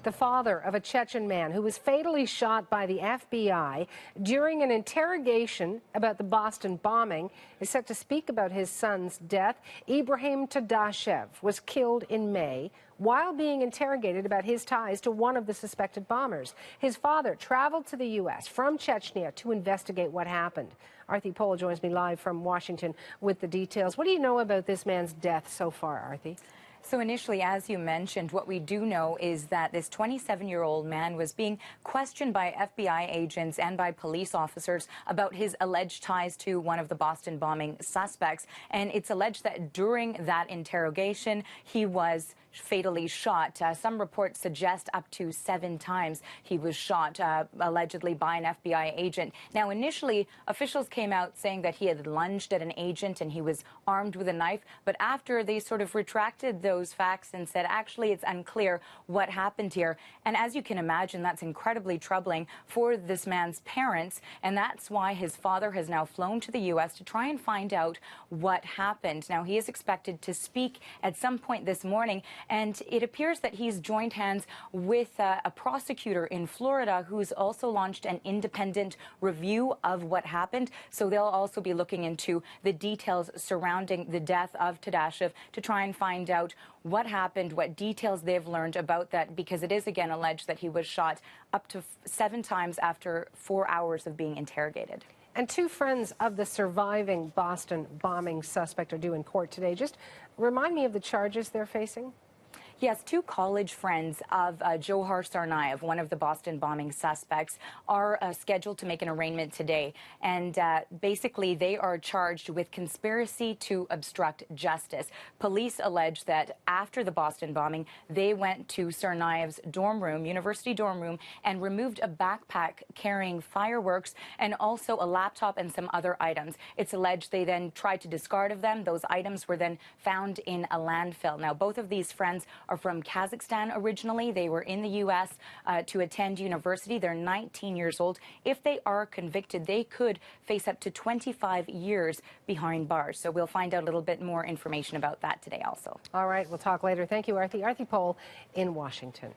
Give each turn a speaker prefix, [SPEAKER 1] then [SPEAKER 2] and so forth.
[SPEAKER 1] The father of a Chechen man who was fatally shot by the FBI during an interrogation about the Boston bombing is set to speak about his son's death. Ibragim Todashev was killed in May while being interrogated about his ties to one of the suspected bombers. His father traveled to the U.S. from Chechnya to investigate what happened. Arthi Pohl joins me live from Washington with the details. What do you know about this man's death so far, Arthi?
[SPEAKER 2] So initially, as you mentioned, what we do know is that this 27-year-old man was being questioned by FBI agents and by police officers about his alleged ties to one of the Boston bombing suspects. And it's alleged that during that interrogation, he was fatally shot. Some reports suggest up to 7 times he was shot, allegedly by an FBI agent. Now, initially, officials came out saying that he had lunged at an agent and he was armed with a knife. But after they sort of retracted those facts and said, actually, it's unclear what happened here. And as you can imagine, that's incredibly troubling for this man's parents. And that's why his father has now flown to the U.S. to try and find out what happened. Now, he is expected to speak at some point this morning. And it appears that he's joined hands with a prosecutor in Florida who's also launched an independent review of what happened. So they'll also be looking into the details surrounding the death of Todashev to try and find out what happened, what details they've learned about that, because it is again alleged that he was shot up to 7 times after 4 hours of being interrogated.
[SPEAKER 1] And 2 friends of the surviving Boston bombing suspect are due in court today. Just remind me of the charges they're facing.
[SPEAKER 2] Yes, 2 college friends of Johar Tsarnaev, one of the Boston bombing suspects, are scheduled to make an arraignment today. And basically, they are charged with conspiracy to obstruct justice. Police allege that after the Boston bombing, they went to Tsarnaev's dorm room, university dorm room, and removed a backpack carrying fireworks and also a laptop and some other items. It's alleged they then tried to discard of them. Those items were then found in a landfill. Now, both of these friends are from Kazakhstan originally. They were in the U.S. To attend university. They're 19 years old. If they are convicted, they could face up to 25 years behind bars. So we'll find out a little bit more information about that today also.
[SPEAKER 1] All right, we'll talk later. Thank you, Arthi. Arthi Pohl in Washington.